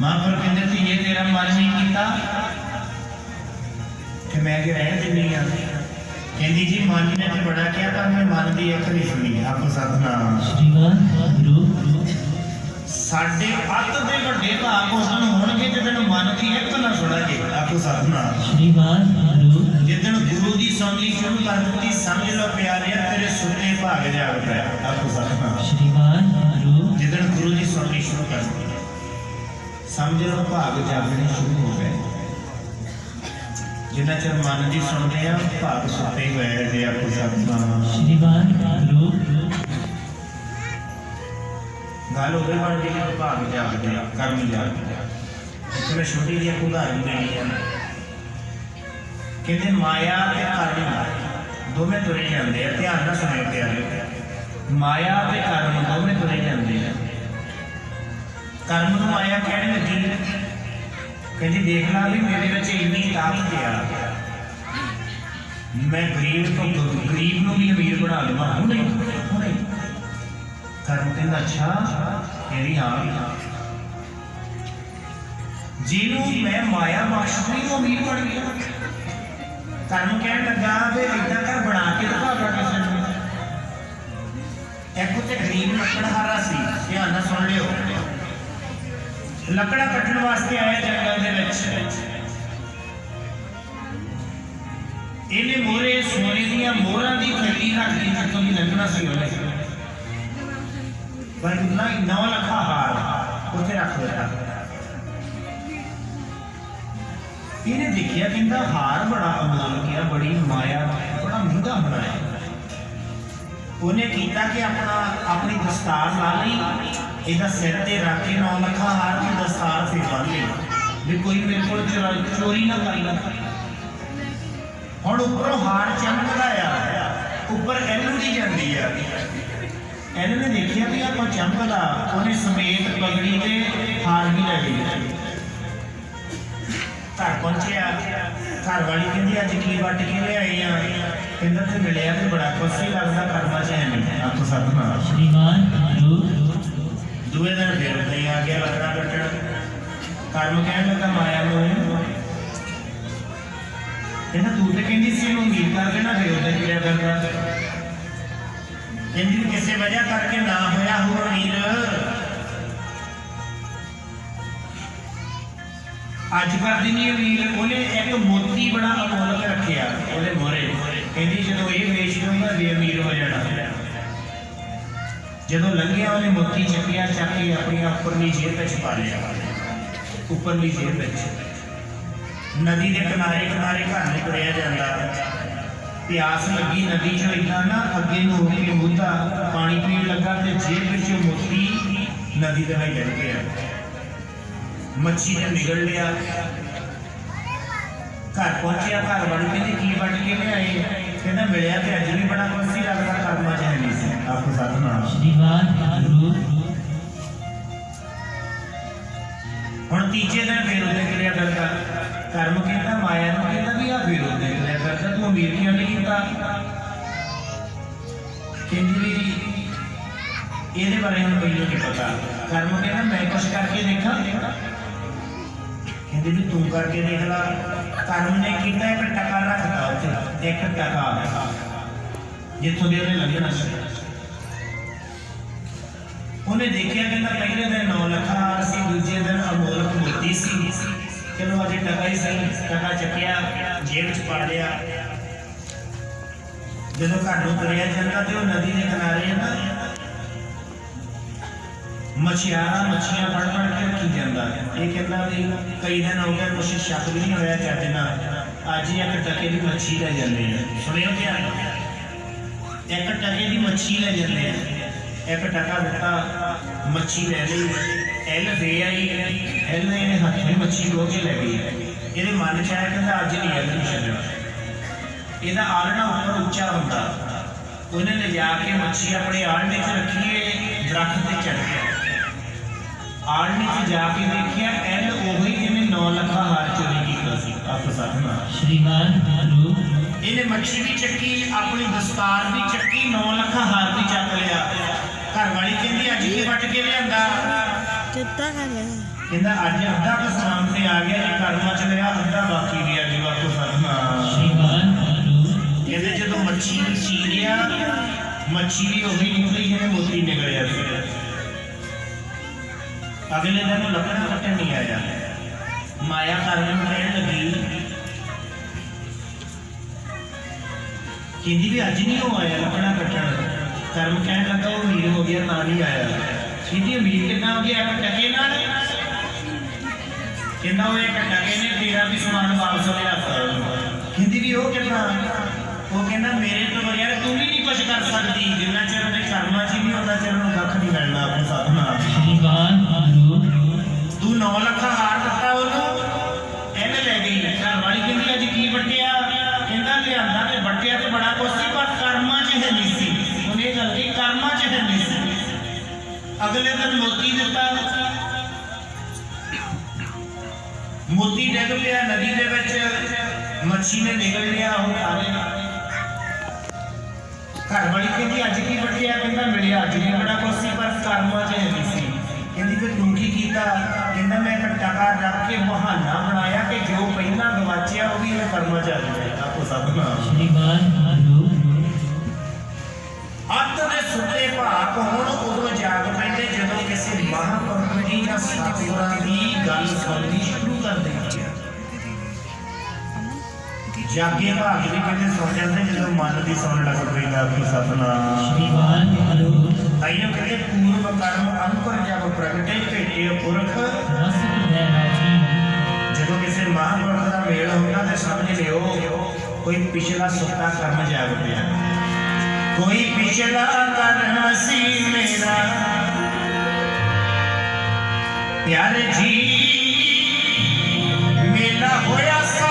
महापुरुष कहते थे ये तेरा मन नहीं किया कि मैं कि रहने देनी आ कहती जी मन ने तो बड़ा किया पर मैं मन की एक नहीं सुनी आपको सतनाम साडे अत दे वड्डे भाग उस दिन होणगे जिदन मन की एक ना सुणांगे आपको सतनाम जिदन गुरु की सुननी शुरू कर दी समझ लो प्यारे तेरे सुनने भाग जाग पाया आपको सतनाम जिदन गुरु की सुननी शुरू कर दी समझ लो भाग जागने शुरू हो गए जिन्ना चर मन की सुनते हैं भाग सुते हुए जे आपको सतनाम गल उदे बन गई जो भाग जागते कर्म जागते इसमें छोटी जी उदाहरण देनी है कहते माया ते कर्म दोवें तुरे जाते हैं ध्यान ना सुने प्यारे माया ते कर्म दोवें तुरे जाते हैं कर्म को माया कहने लगी कहती देख ला भी मेरे बच्चे इन्नी ताकत आ मैं गरीब तो गरीब को भी अमीर बना लूँगा हूँ नहीं कर्म कहता अच्छा मेरी हाँ जिन्हों मैं माया बख्शती वो अमीर बन गया कर्म कह लगा भी इदा कर बना के दिखागा किसी एक उत्ते गरीब लकड़हारा सी ध्यान नाल सुन लियो लकड़ा कटने वास्ते आया जंगल दे विच इन्हें मोहरे सोने दियां मोहरां दी थैली रख दी जित्थों दी लंघना सी उन्हें पर इतना 9 लखा हार उत्थे रख दिता इन्हें देखिया कहता हार बड़ा अमोल किया बड़ी माया बड़ा महंगा बनाया उन्हें किया कि अपना अपनी दस्तार ला ली इहदा सिर ते रख के 9 लखा हार की दस्तार से बन ली भी कोई मेरे को चोरी ना कर ले हुण उपरों हार चमकदा आ उपर एलुड़ी जाती है एल ने देखिया भी आप चमकदा उन्हें समेत पगड़ी ते हार भी ले गई घर पहुंचे घर वाली कहती अज की वट के ले आई कहता तो मिले तो बड़ा खुश ही लगता कर्मा च है नहीं आपको सतनाम दूए दिन फिर नहीं आ गया लकड़ा कट्टण कर्म कह लगा माया में कहता तू तो कहती सी उम्मीद कर देना फिर उधर फिर करता कहती किसी वजह करके ना होया हो अमीर अज कर दी नहीं अमीर उन्हें एक मोती बड़ा अमोलक रखिया उहदे मोहरे कहती जो ये वेच दूंगा भी अमीर हो जाना जो लंघिया उन्हें मोती चकिया चक के अपनी उपरली जेब में पा लिया उपरली जेब में नदी के किनारे किनारे घर में तुरया जाता प्यास लगी नदी चो इदा ना अगे हो के मुद्दा जेब विच मोती नदी दे विच डल गया। मच्छी ने निगल लिया। घर पहुंचिया, घर वाली कहती की वट के लियाए? कहना मिलिया तो अज भी बड़ा कुछ सी, लगता कर्मा च है नहीं सी। आपको सतनाम हुण तीजे दिन फिर उदय करिया करता। कर्म कहता माया नूं कहता भी आ फिर उदय करिया करता, तू अमीर क्यों नहीं कीता? कहंदी भी ਇਹਦੇ ਬਾਰੇ ਹੁਣ ਮੈਨੂੰ ਨਹੀਂ ਪਤਾ। ਕਰਮ ਕਹਿੰਦਾ ਮੈਂ ਕੁਛ ਕਰਕੇ ਦੇਖਾਂ। ਕਹਿੰਦੇ ਵੀ ਤੂੰ ਕਰਕੇ ਦੇਖ ਲਾ। ਕਰਮ ਨੇ ਕੀਤਾ ਇੱਕ ਟਕਾ ਰੱਖਤਾ ਉੱਥੇ, ਇੱਕ ਟਕਾ ਜਿੱਥੋਂ ਦੇ ਉਹਨੇ ਲੱਗਣਾ ਸੀ। ਉਹਨੇ ਦੇਖਿਆ ਕਹਿੰਦਾ ਪਹਿਲੇ ਦਿਨ 9 ਲੱਖ ਹਾਰ ਸੀ, ਦੂਜੇ ਦਿਨ ਅਮੋਲਕ ਮੋਤੀ ਸੀ। ਚਲੋ ਅਜੇ ਟਕਾ ਹੀ ਸਹੀ, ਟਕਾ ਚੱਕਿਆ ਜੇਬ 'ਚ ਪਾ ਲਿਆ। ਜਦੋਂ ਘਰ ਨੂੰ ਤੁਰਿਆ ਜਾਂਦਾ ਤੇ ਉਹ ਨਦੀ ਦੇ ਕਿਨਾਰੇ ਨਾ मछियारा मछियां फड़ फड़ के रखी जाता। ये कहता भी कई दिन हो गए, कुछ शक भी नहीं होया चज नाल, अज ही एक टके की मच्छी ले जाते हैं। सुनियो ध्यान, एक टके की मच्छी ले जाते हैं। एक टका दिता, मच्छी ले ली, एल दे आई, एल ने हाथ में मच्छी खो के ले गई। ये मन च आया कहता अज नहीं एल नहीं छड्डना। ਇਹਦਾ ਆਲਣਾ ਉੱਪਰ ਉੱਚਾ ਹੁੰਦਾ। ਉਹਨੇ ਲਿਜਾ ਕੇ ਮੱਛੀ ਆਪਣੇ ਆਲਣੇ 'ਚ ਰੱਖੀਏ, ਦਰਖਤ ਤੇ ਚੜ੍ਹ ਗਿਆ। ਆਲਣੇ 'ਚ ਜਾ ਕੇ ਦੇਖਿਆ ਐਲ ਉਹੀ ਜਿਹਨੇ 9 ਲੱਖਾਂ ਹਾਰ ਚੋਰੀ ਕੀਤਾ ਸੀ। ਆਪੋ ਸਤਨਾਮ ਸ਼੍ਰੀਮਾਨ ਗੁਰੂ। ਇਹਨੇ ਮੱਛੀ ਵੀ ਚੱਕੀ, ਆਪਣੀ ਦਸਤਾਰ ਵੀ ਚੱਕੀ, 9 ਲੱਖਾਂ ਹਾਰ ਵੀ ਚੱਕ ਲਿਆ। ਘਰ ਵਾਲੀ ਕਹਿੰਦੀ ਅੱਜ ਕੀ ਵੱਟ ਕੇ ਲਿਆਂਦਾ? ਕਹਿੰਦਾ ਅੱਜ ਅੱਧਾ ਕੁ ਸਮਾਨ ਤੇ ਆ ਗਿਆ ਜੀ, ਕਰਮਾਂ 'ਚ ਲਿਆ, ਅੱਧਾ ਬਾਕੀ ਵੀ ਅੱਜ। ਆਪੋ ਸਤਨਾਮ ਸ਼੍ਰੀਮਾਨ। कहते जो मच्छी चीरिया, मच्छी भी वही निकली है, मोती निकलिया। अगले दिन लकड़ा कट्टन नहीं आया। माया करने कहने लगी, कहती भी अज नहीं हो आया लकड़ा कट्टन। कर्म कहने लगा वो अमीर हो गया ना नहीं आया। कहती अमीर कितना हो गया? एक टके नाल। कहना वो एक टके ने तेरा भी समान वापस लिया। कहती भी वो कितना? वो कहना मेरे तो बगैर तू भी नहीं कुछ कर सकती। जिन्ना चਿਰ ਉਹਦੇ ਕਰਮਾਂ 'ਚ ਨਹੀਂ ਹੁੰਦਾ ਚਿਰ ਉਹਨੂੰ ਕੱਖ ਨਹੀਂ ਮਿਲਣਾ। ਆਪਣੇ ਸਤਨਾਮ ਤੂੰ 9 ਲੱਖਾਂ ਹਾਰ ਦਿੱਤਾ ਉਹਨੂੰ, ਇਹਨੇ ਲੈ ਗਈ। ਘਰ ਵਾਲੀ ਕਹਿੰਦੀ ਅੱਜ ਕੀ ਵੱਟਿਆ? ਕਹਿੰਦਾ ਲਿਆਂਦਾ ਤੇ ਵੱਟਿਆ ਤੇ ਬੜਾ ਕੁਛ ਸੀ, ਪਰ ਕਰਮਾਂ 'ਚ ਹੈ ਨਹੀਂ ਸੀ। ਉਹਨੇ ਇਹ ਗੱਲ ਕਹੀ ਕਰਮਾਂ 'ਚ ਹੈ ਨਹੀਂ ਸੀ। ਅਗਲੇ ਦਿਨ ਮੋਤੀ ਦਿੱਤਾ, ਮੋਤੀ ਡਿੱਗ ਪਿਆ ਨਦੀ ਦੇ ਵਿੱਚ। ਮੱਛੀ ਨੇ ਨਿਕਲ ਲਿਆ ਉਹ ਖਾ ਲਿਆ। घर वाली कहती अज की वटिया? कहता मिलिया अज भी बड़ा कुछ सी, पर कर्मां 'च है नहीं सी। कहती फिर तू की कीता? कहता मैं एक टका रख के बहाना बनाया कि जो पहला गवाचिया वो भी मैं कर्मां 'च आ जाए। आपको सतनाम श्रीमान। अत दे सुते भाग हुण उदों जाग पैंदे जदों किसी महापुरुष जी जां सतगुरां दी गल सुननी शुरू कर दिंदी है। जागे भाग भी कहते सुन जाते जो मन की सुन लग पैदा। आपकी सतनाम ताइयों कहते पूर्व कर्म अंकुर जब प्रगटे भेटे पुरख। जो किसी महापुरुष का मेल होगा तो समझ लियो कोई पिछला सुता कर्म जाग पिया। कोई पिछला कर्म सी मेरा प्यारे जी मेला होया सा।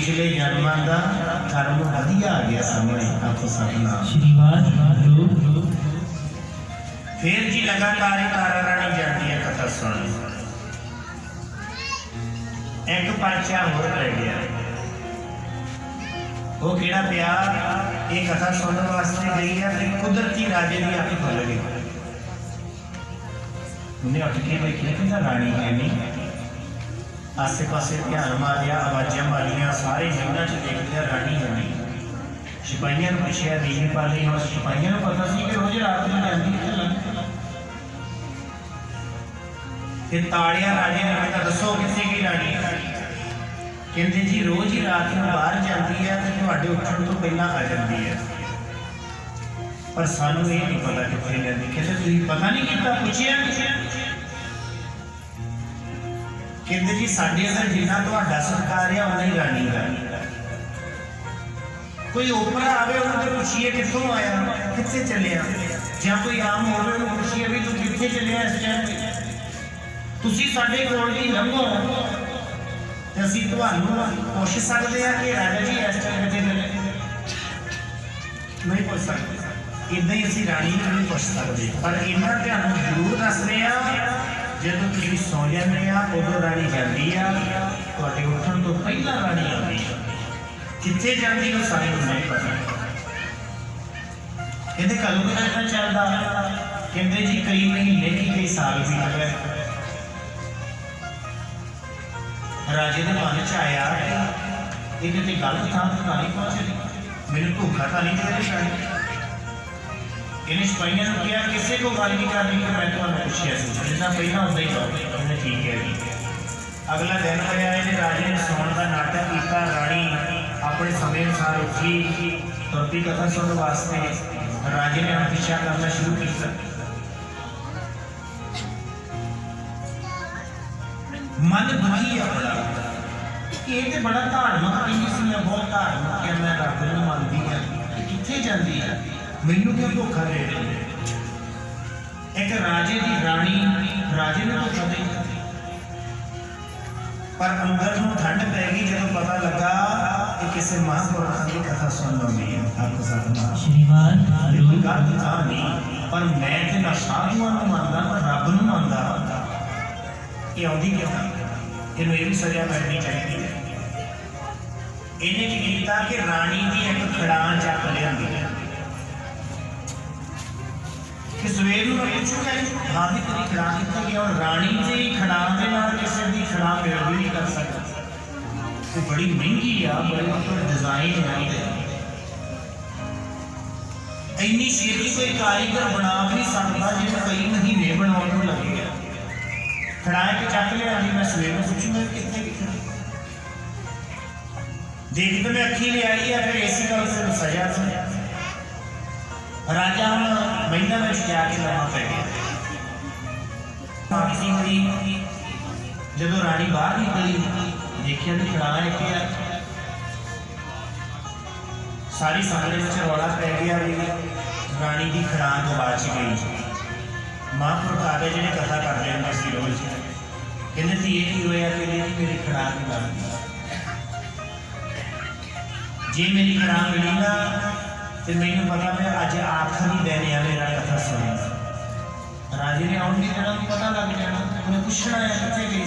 पिछले जन्मां दा कर्म वधिया आ गया सामने आपको सतनाम श्री वाहिगुरू। फिर जी लगातार तारा रानी जाती है कथा सुन। एक पर्चा होर रह गया, वो केड़ा पिया ये कथा सुनने वास्ते गई है तो कुदरती राजे की अख खुल गई। उन्हें उठ के देखिया कि रानी है नहीं, आसे पासे ध्यान मारिया, आवाजा मारिया, सारे जंगल च देखते रानी है नहीं। सिपाहियों ने पूछा दीनी पाली, और सिपाहियों को पता सी कि रोज रात में जाती है। ताड़िया राजे ने कहा दसो कितने की रानी? कहते जी रोज ही रात में बाहर जाती है तो तुहाडे उठण तो पहला आ जाती है, पर सानू ये नहीं पता कितने जाती। कहते तुसीं पता नहीं किता पूछिया? कहते जी साडे अंदर जिन्ना तुहाडा सत्कार है उन्ना ही रानी का। कोई ओपरा आवे उन्हें पूछिए कितों आया, कितने चलिया, या कोई आम होवे उन्हें पूछिए भी तू कितने चलिया इस टाइम तुसीं साडे कोल ही लंघो ते असीं तुहानूं पुछ सकदे आ कि राजा जी इस टाइम कितने चले? नहीं पुछ सकते। इदां ही असीं रानी नूं नहीं पुछ सकदे, पर इन्ना तुहानूं जरूर दसदे आ जदों तुसीं सौ जांदे आ उदों रानी जांदी आ, तुहाडे उठण तो पहला रानी आउंदी आ। कित्थे जांदी ओ सानूं नहीं पता। कहते कदों तक इदां चलदा? कहते जी कई महीने की कई साल भी गए। राजे के मन च आया कि कितने गलत थां तो नहीं पहुंचे, मैंने धोखा तो नहीं दे रही। इन्हें सिपाहियों ने कहा किसी को गल नहीं करनी कि मैं तुम्हें पूछा जितना पहला उदा ही करो। कहते ठीक है जी। अगला दिन होया, इन्हें राजे ने सौण का नाटक किया। रानी अपने समय अनुसार उठी, तुरती कथा सुनने वास्ते। राजे ने पीछा करना शुरू किया। मन दुखी है बड़ा, ये तो बड़ा धार्मिक नहीं सी, बहुत धार्मिक है, मैं रब नूं मनदी है, कित्थे जांदी है, मैनूं क्यों धोखा दे रही है? एक राजे की रानी राजे ने धोखा दे, पर अंदर नूं ठंड पै गई जदों पता लगा कि किसी महापुरुष की कथा सुन लगी है। आपको सतनाम श्री वाहिगुरू। गलत था नहीं, पर मैं तो ना साधुआं नूं मनदा ना रब नूं मनदा। ये आउंदी क्यों? इन्हूं ये भी सज़ा मिलनी चाहिए। इन्हें की कीता कि रानी की एक खड़ां चक लिआंदी कि सवेर नूं मैं पूछूंगा हाँ भी तेरी खड़ां कित्थे गई? और रानी की खड़ां दे नाल किसी की खड़ां मिल भी नहीं कर सकता। वो बड़ी महंगी आ, बड़ी डिजाइन है ਉਹਦੇ। ਇੰਨੀ ਛੇਤੀ कोई कारीगर बना भी नहीं सकता जिन्हें कई महीने बनाने में लगे। खड़ा के चक लिया, मैं सवेर में पूछूंगा कितने कितने देख तो मैं अखी ले आई है, फिर इसी गल से सजा तो राजा हम महीना में जाके लम्मा पै गया। जदों रानी बाहर निकली देखिया तो खड़ा है, सारी सामने में रौला पै गया। रानी की खड़ा गवाच गई। महापुरुष आ गए जिन्हें कथा करते होंगे सी रोज, कहते थे ये की होया कि मेरी खड़ाक नहीं लगती, जे मेरी खड़ाक मिली ना तो मैनू पता मैं अज आखिरी दिन आ मेरा कथा सुनना। राजे ने आउण नहीं देना, पता लग जाना, उन्हें पूछना है कितने गई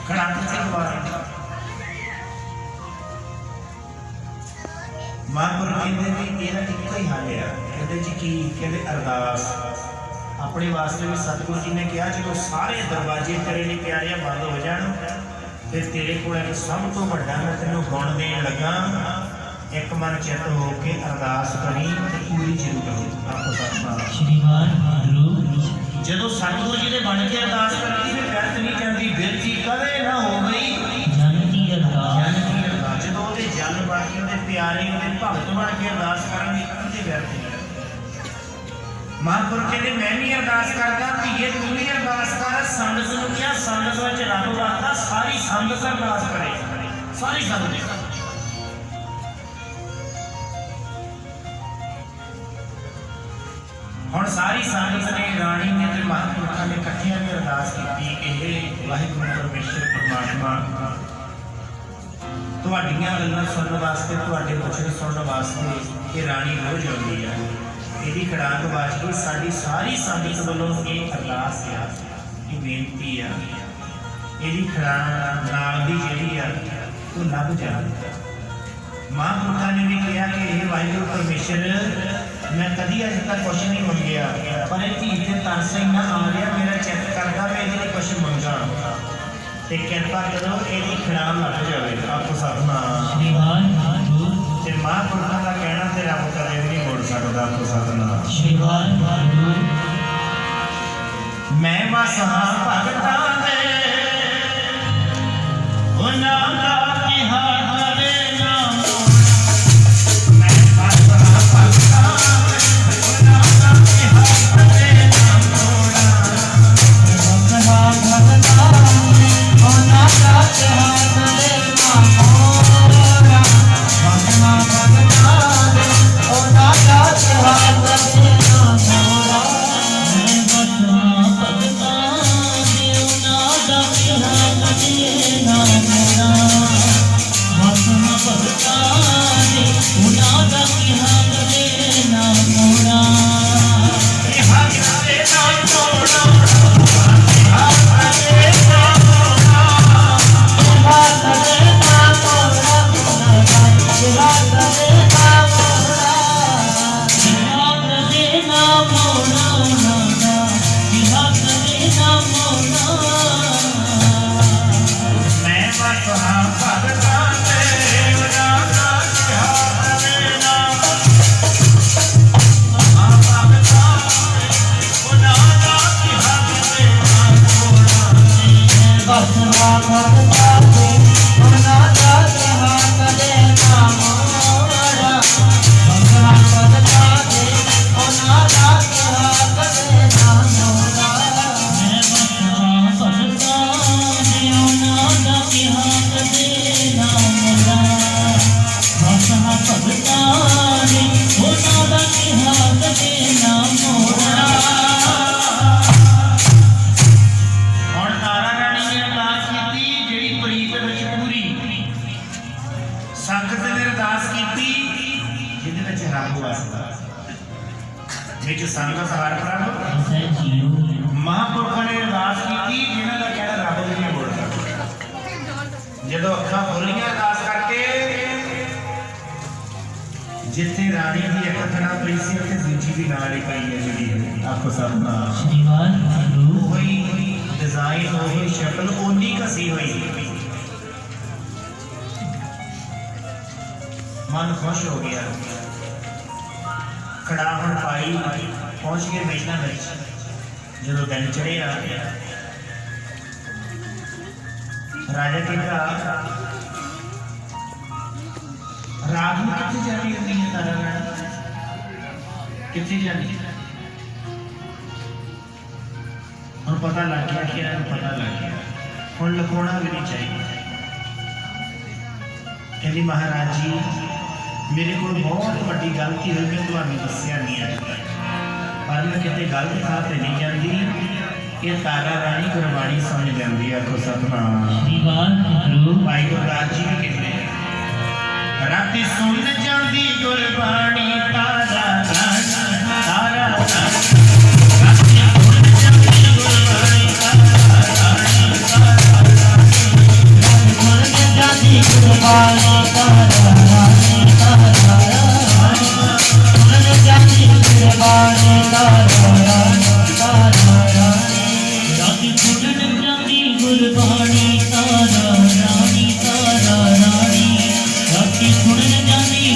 खड़ाक कितने गवारा। महापुरुष कहते भी इहदा इक्को ही हल है। कहते जी की? कहते अरदास। अपने वास्ते भी सतगुरु जी ने कहा जो सारे दरवाजे तेरे लिए प्यारे बंद हो जाए फिर तेरे को एक सब तो बड़ा मैं तेनों गुण देन लगा। एक मन चित होके अरदास करी पूरी जरूर हो। आपको सतनाम श्री वाहिगुरू। जो सतगुरु जी ने बन के अरदास करती है व्यर्थ नहीं जाती, बिरती कदे ना हो गई जन की अरदास। जो वो जन बन के प्यारे भगत बन के अरदास करेंगे कदे व्यर्थ नहीं। महापुरुष कहते मैं भी अरदास करता धीए तू भी अरदास कर। संगत नूं क्या संगत विच रब वसदा, सारी संगत अरदास करे, सारी संगत। हुण सारी संगत ने रानी ने ते महापुरुषां ने इकट्ठियां भी अरदास की कि हे वाहिगुरू परमेश्वर परमात्मा ਤੁਹਾਡੀਆਂ ਗੱਲਾਂ ਸੁਣਨ ਵਾਸਤੇ, ਤੁਹਾਡੇ ਬਚਨ ਸੁਣਨ ਵਾਸਤੇ ਇਹ ਰਾਣੀ ਰੋਜ਼ ਆਉਂਦੀ ਆ। ਇਹਦੀ ਖੜਾਕ ਵਾਸਤੇ ਸਾਡੀ ਸਾਰੀ ਸੰਗਤ ਵੱਲੋਂ ਇਹ ਅਰਦਾਸ ਆ, ਇਹ ਬੇਨਤੀ ਆ, ਇਹਦੀ ਖੜਾਕ ਨਾਲ ਦੀ ਜਿਹੜੀ ਆ ਉਹ ਲੱਭ ਜਾਵੇ। ਮਹਾਂਪੁਰਖਾਂ ਨੇ ਵੀ ਕਿਹਾ ਕਿ ਇਹ ਵਾਹਿਗੁਰੂ ਪਰਮੇਸ਼ਰ, ਮੈਂ ਕਦੀ ਅਜੇ ਤੱਕ ਕੁਛ ਨਹੀਂ ਮੰਗਿਆ, ਪਰ ਇਹ ਧੀ ਤੇ ਤਰਸ ਇੰਨਾ ਆ ਰਿਹਾ, ਮੇਰਾ ਚਿੱਤ ਕਰਦਾ ਮੈਂ ਇਹਦੇ ਲਈ ਕੁਛ ਮੰਗਾਂ, ਤੇ ਕਿਰਪਾ ਕਰੋ ਇਹਦੀ ਖੜਾਕ ਲੱਭ ਜਾਵੇ। ਆਪੋ ਸਤਿਨਾਮ। श्री वाहिगुरु ਤੇ ਮਹਾਂਪੁਰਖਾਂ ਦਾ ਕਹਿਣਾ ਤੇ ਰੱਬ ਕਦੇ ਵੀ ਨਹੀਂ ਮੋੜ ਸਕਦਾ। ਆਪੋ ਸਤਿਨਾਮ। श्री वाहिगुरु ਮੈਂ ਵਸਾਂ ਭਗਤਾਂ ਦੇ ਉਹਨਾਂ ਦਾ ਕਿਹਾ ਹਰੇ ਨਾਮ। ਮੈਂ ਵਸਾਂ ਭਗਤਾਂ ਦੇ ਉਹਨਾਂ ਦਾ ਕਿਹਾ ਹਰੇ ਨਾਮ ਮੋੜਾ। भगता भगता ओना दात हाथ दे नामोरा। भगता भगता ओना दात हाथ दे नामोरा। मैं भगता भगता ओना दात हाथ दे नामोरा। भगता भगता ओना दात हाथ दे नामोरा। ਕਿਹਾ ਹਰੇ ਨਾਮ ਮੋੜਾ। ਮੈਂ ਵਸਾਂ ਭਗਤਾਂ ਦੇ ਉਹਨਾਂ ਦਾ ਕਿਹਾ ਹਰੇ ਨਾਮ। ਮਹਾਂ ਭਗਤਾਂ ਉਹਨਾਂ ਦਾ ਕਿਹਾ ਹਰੇ ਨਾਮ ਮੋੜਾ। ਹੁਣ ਤਾਰਾ ਰਾਣੀ ਨੇ ਅਰਦਾਸ ਕੀਤੀ, ਜਿਹੜੀ ਪ੍ਰੀਤ ਵਿੱਚ ਪੂਰੀ ਸੰਗਤ ਨੇ ਅਰਦਾਸ ਕੀਤੀ, ਜਿਹਦੇ ਵਿੱਚ ਰੱਬ ਵਸਦਾ, ਵਿੱਚ ਸੰਗਤ ਹਰ ਪ੍ਰਭ। ਮਹਾਂਪੁਰਖਾਂ ਨੇ ਅਰਦਾਸ ਕੀਤੀ, ਜਿਹਨਾਂ ਦਾ ਕਹਿਣਾ ਰੱਬ ਵੀ ਨਹੀਂ ਬੋਲ ਸਕਦਾ। ਜਦੋਂ ਅੱਖਾਂ ਖੁੱਲੀਆਂ ਅਰਦਾਸ ਕਰਕੇ, ਜਿੱਥੇ ਰਾਣੀ ਦੀ ਇੱਕ ਅੱਖ ਨਾਲ ਪਈ ਸੀ ਉੱਥੇ ਦੂਜੀ ਵੀ ਨਾਲ ਹੀ ਪਈ ਹੈ ਜਿਹੜੀ। ਆਪੋ ਸਤਿਨਾਮ। श्री वाहिगुरु ਉਹੀ ਡਿਜ਼ਾਈਨ, ਉਹੀ ਸ਼ਕਲ, ਓਨੀ ਘਸੀ ਹੋਈ। ਮਨ ਖੁਸ਼ ਹੋ ਗਿਆ। ਖੜਾ ਹੁਣ ਪਾਈ ਪਹੁੰਚ ਗਏ ਮਹਿਲਾਂ ਵਿੱਚ। ਜਦੋਂ ਦਿਨ ਚੜ੍ਹਿਆ, ਰਾਜਾ ਕਹਿੰਦਾ ਰਾਤ ਨੂੰ ਕਿੱਥੇ ਜਾਣੀ ਹੁੰਦੀ ਹੈ ਤਾਰਾ ਰਾਣੀ? ਕਿੱਥੇ ਜਾਣੀ? ਹੁਣ ਪਤਾ ਲੱਗ ਗਿਆ ਕਿ ਇਹਨਾਂ ਨੂੰ ਪਤਾ ਲੱਗ ਗਿਆ, ਹੁਣ ਲੁਕਾਉਣਾ ਵੀ ਨਹੀਂ ਚਾਹੀਦਾ। ਕਹਿੰਦੀ ਮਹਾਰਾਜ ਜੀ, ਮੇਰੇ ਕੋਲ ਬਹੁਤ ਵੱਡੀ ਗਲਤੀ ਹੋਈ, ਮੈਂ ਤੁਹਾਨੂੰ ਦੱਸਿਆ ਨਹੀਂ ਅੱਜ ਤੱਕ, ਪਰ ਮੈਂ ਕਿਤੇ ਗਲਤ ਥਾਂ ਤੇ ਨਹੀਂ ਜਾਂਦੀ। ਇਹ ਤਾਰਾ ਰਾਣੀ ਗੁਰਬਾਣੀ ਸਮਝ ਲੈਂਦੀ। ਆਖੋ ਸਤਿਨਾਮ। श्री वाहिगुरु ਭਾਈ ਗੁਰਦਾਸ ਜੀ ਵੀ ਕਹਿੰਦੇ, ਰਾਤੀ ਸੁਣ ਜਾਂਦੀ ਗੁਰਬਾਣੀ ਤਾਰਾ ਰਾਣੀ, ਤਾਰਾ ਰਾਣੀ। ਰਾਤੀ ਸੁਣ ਜਾਂਦੀ ਗੁਰਬਾਣੀ ਤਾਰਾ ਰਾਣੀ, ਤਾਰਾ ਰਾਣੀ।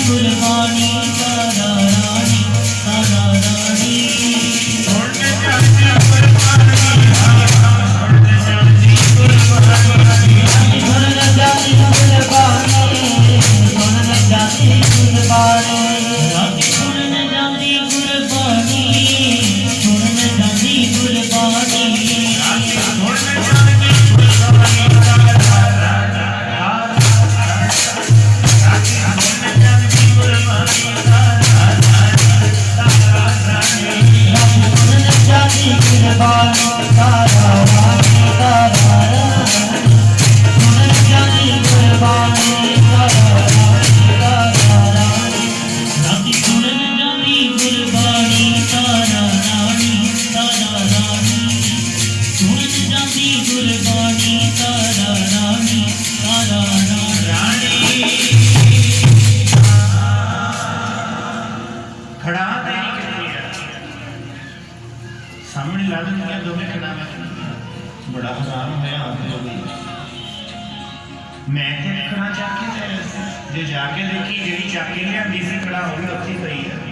गुरबानी तारा सी गुरबाणी तारा रानी रानी खड़ा तेरी कितनी है सामने ला दिया दोवें खड़ा बड़ा हजान होया हो गई मैं तो खड़ा चाके जो जाके देखी जी चाके लिया सी खड़ा हो गया उत्थे पई है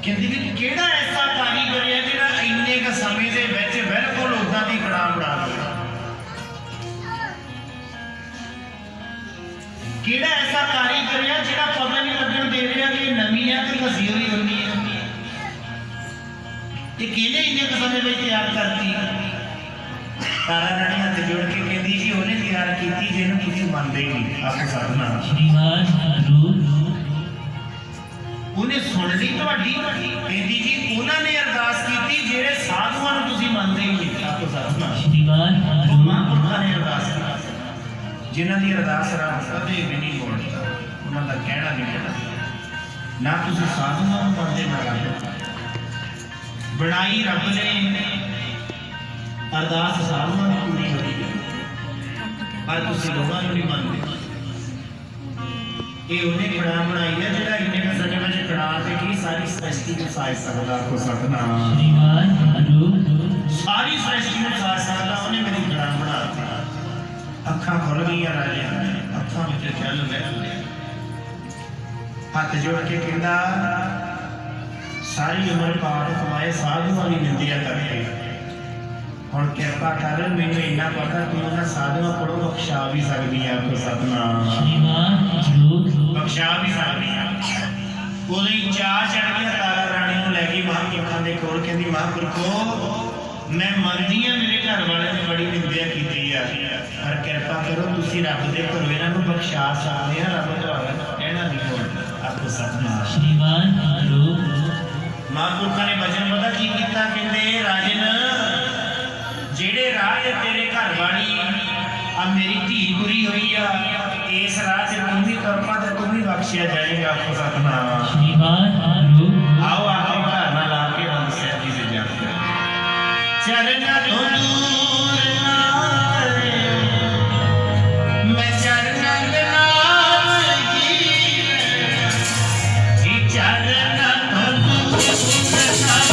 कहती भी केड़ा ऐसा कारीगर है जिहड़ा इन्ने क समय दे विच बिल्कुल उदां दी खड़ा बना देगा केड़ा ऐसा कारीगर है जिहड़ा पता नहीं लगन दे रहा कि नवी है कि घसी हुई होनी है ये किहने इन्ने क समय में तैयार करती तारा रानी हाथ जोड़ के कहती जी उन्हें तैयार की जिन्होंने तुसीं मनदे ही नहीं आपको साधना श्रीवास रूप उन्हें सुन ली तुहाडी कहती जी उन्होंने अरदास की जेड़े साधुआं नूं तुसीं मनदे ही नहीं आपको साधना श्रीवास महापुरखां ने अरदास की जिन्हां दी अरदास राम कदे भी नहीं होनी उन्हां दा कहना नहीं कहना ना तुसीं साधुआं नूं मनदे ना रब बनाई रब ने अरदास साधुआं दी पूरी होई है पर तुसीं लोकां नूं नहीं मनदे ये उन्हें खड़ा बनाई है जिहड़ा इन्ने क समय विच खड़ा ते की सारी सृष्टि नूं साज सकदा आपको सतनाम श्रीवास रूप सारी सृष्टि नूं साज सकदा उन्हें मेरी खड़ा बनाता अखां खुल गईयां राजे अखां विच चल पए हाथ जोड़ के कहंदा सारी उम्र पाठ कमाए साधुआं दी निंदिया करके हुण किरपा कर मैनूं इन्ना पता तूं उन्हां साधुआं कोलों बख्शा भी सकदी है आपको सतनाम श्रीवास रूप बख्शा भी सकदी है कोई चाह चढ़ गया तारा रानी नूं लै गई महापुरखां दे कोल कहंदी महापुरखो मैं मनदी हां मेरे घर वाले ने बड़ी निंदिया कीती है पर किरपा करो तुसीं रब दे घरों इन्हां नूं बख्शा सकदे आ रब तुहाड़ा कहना नहीं होना आपको सतनाम श्रीवास रूप महापुरखां ने वचन पता की कीता कहंदे राजन जेड़े राह ते तेरे घर वाली आ मेरी धी बुरी हुई आ इस राह से तुम भी तुरपा ते तुम भी बख्शिया जाएगा आपको सतनाम श्रीवास रूप आओ आके घर ना ला के हम सैयद जी से जाते चरना तो दूर ना रे मैं चरना नाम की चरना तो दूर ना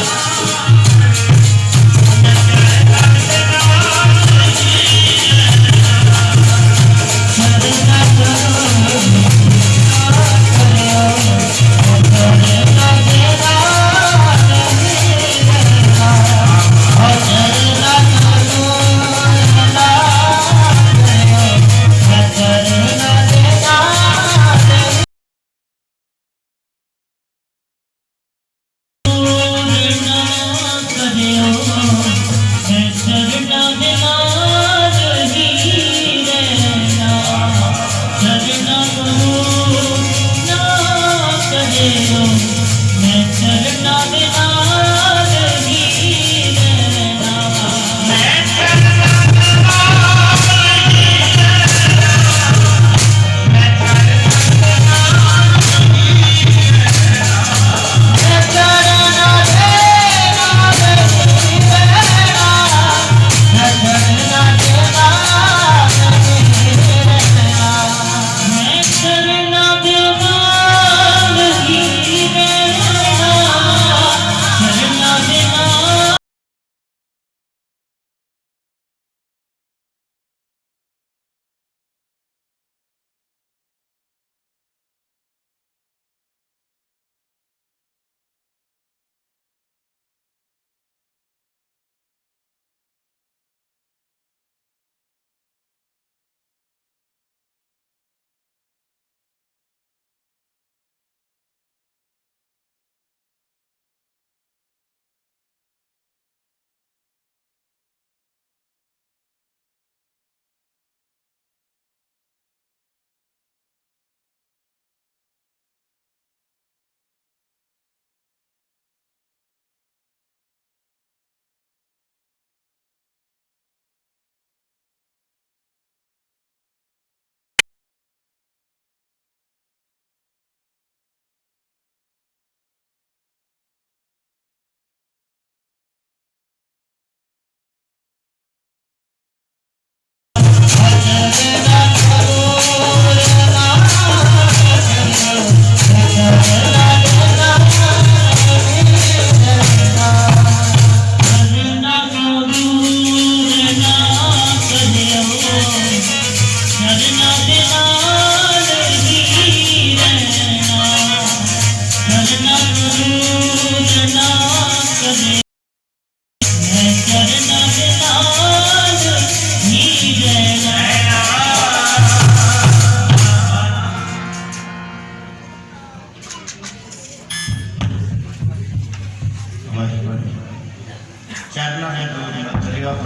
Oh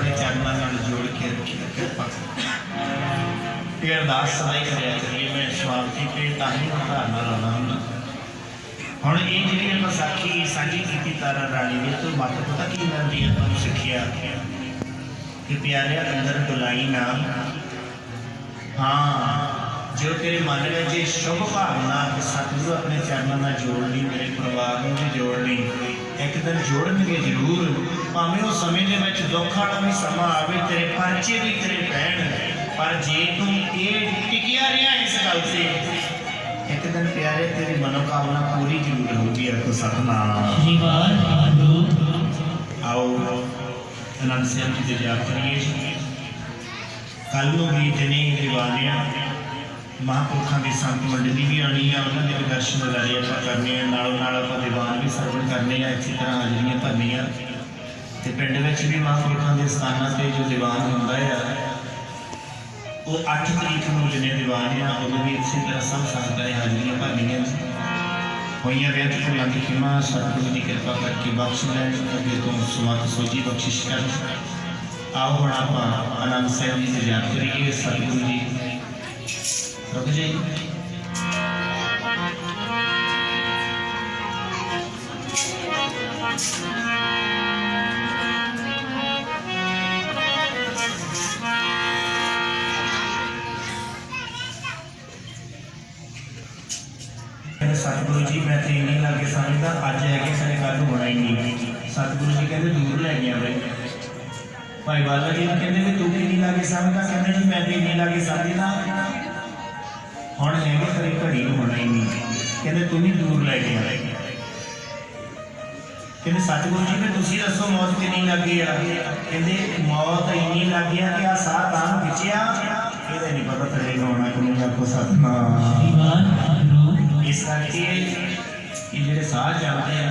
अपने चरणों नाल जोड़ के रखी कृपा ये अरदास सदा ही करिया करिए। मैं स्वार्थी पे ताही उदाहरण लाना हूँ। हुण ये जिहड़ी आपां साखी साझी कीती तारा राणी ने तो मत पता की मिलदी है तुहानूं सिੱਖਿਆ कि प्यारे अंदर डुलाई ना। हाँ जो तेरे मन में जे शुभ भावना कि सतगुरु अपने चरणों में जोड़ ली, मेरे परिवार में भी जोड़ ली, एक दिन जोड़नगे जरूर। भावें वो समय के विच दुख वाला भी समा आवे, तेरे परचे भी तेरे पैण, पर जे तू ये टिकिया रहा इस गल से एक दिन प्यारे तेरी मनोकामना पूरी जरूर होगी। आपको सतनाम। आओ आनंद साहब जी से जाप करिए। कल नूं भी दिने दीवानिया महापुरखों की संत मंडली भी आनी है, उन्होंने भी दर्शन दिदारे आप करने, नालों नाल आपां दीवान भी सरवण करने, इसी तरह हाजरियां भरनियां ते पिंड विच भी महापुरखों के स्थानों से जो दीवान हुंदा है वो 8 तरीक नूं जिन्ने दीवान आ उदों भी इसी तरह सब संगतां ने हाजरियां भरनियां होइयां। बेअंत भुलां दी खिमा सतगुरु की कृपा करके बख्श लैण, अगे तो सुमत सोझी बख्शिश कर। आओ हुण आपां आनंद साहब जी से जाप करिए। सतगुरु जी रुक जाइए। सतगुरु जी मैं तो इन्नी लागे समझदा अज है कि सारे कल होना ही नहीं। सतगुरु जी कहते दूर लै गया बे। भाई बाला जी कहते भी तू किन्नी लागे समझदा, कहते जी मैं तो इन्नी लागे समझदा हुण है कि सारे घड़ी होना ही नहीं। कहते तू भी दूर लै गया। कहते सतगुरु जी ने तुसीं दसो मौत किन्नी लगी आ। कहते मौत इन्नी लग गया कि आ साह तां खिंचिया ਇਹਦਾ नहीं पता थले होना कि नहीं। आपको सतनाम। इस करके ये जिहड़े साह चलते हैं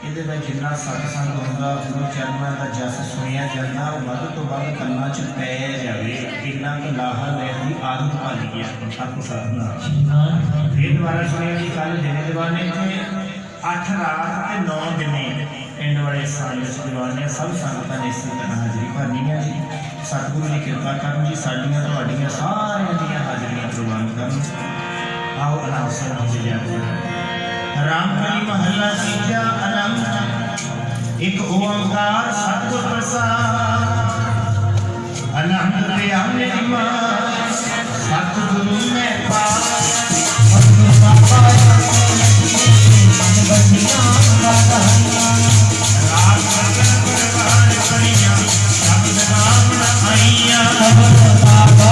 ये जिन्ना सत्संग होंदा गुरु चरणों का जस सुनिया जाता वध तो वध कन्ना च पै जाए, इन्ना तो लाहा लैण की आदत बन गई। आपको सतनाम। फिर दोबारा सुनिया जी कल दिने दीवाने थे 8 रात के 9 दिने पिंड वाले सारे दीवाने सब संगतां ने इसी तरह हाजरी भरनी है जी। सतगुरु जी कृपा करन जी, साडियां तुहाडियां सारियां दीयां हाजरियां प्रवान करन। आओ आनंद साहब जी जाप राम कली महला तीजा आनंद एक ओंकार सतगुर प्रसाद आनंद दया मेरी मां सतगुरु में पास सतगुरु बाबा बनिया रात भगत परवान करिया शब्द नाम न आईया बाबा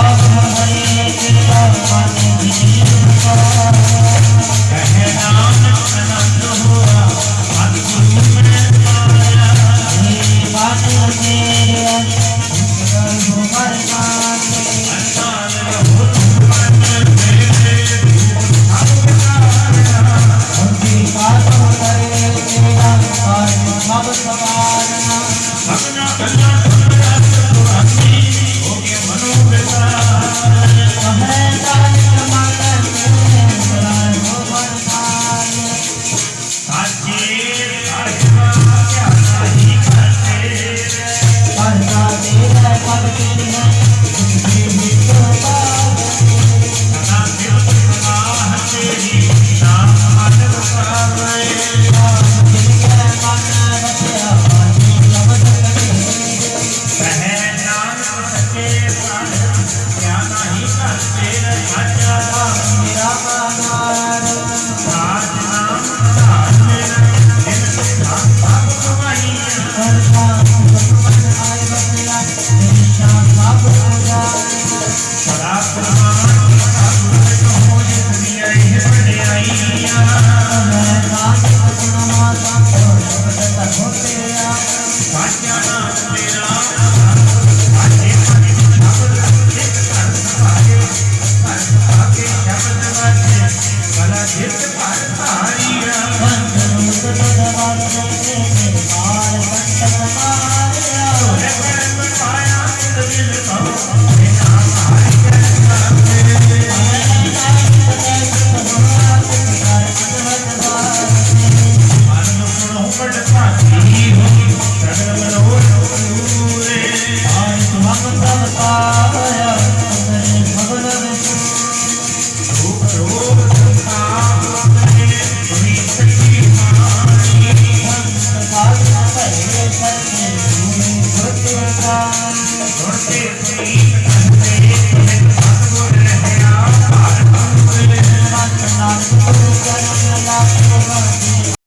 हरे कृपा माने जी कहे नानक आनंद हुआ सतगुरु में पाया। बात मेरे हो मरमान असान रहो मन मेरे उनकी बात करे तेरा और सब सवारना भगना कन्या सुरत पुरानी हो के मनोविता कहे नानक मन ਸਰੋਵਰ ਸੰਤਾਪ ਨੇ ਸੁਣੀ ਸੱਚੀ ਬਾਣੀ ਸੁਣਤੇ ਪ੍ਰੀਤ ਕਹਿੰਦੇ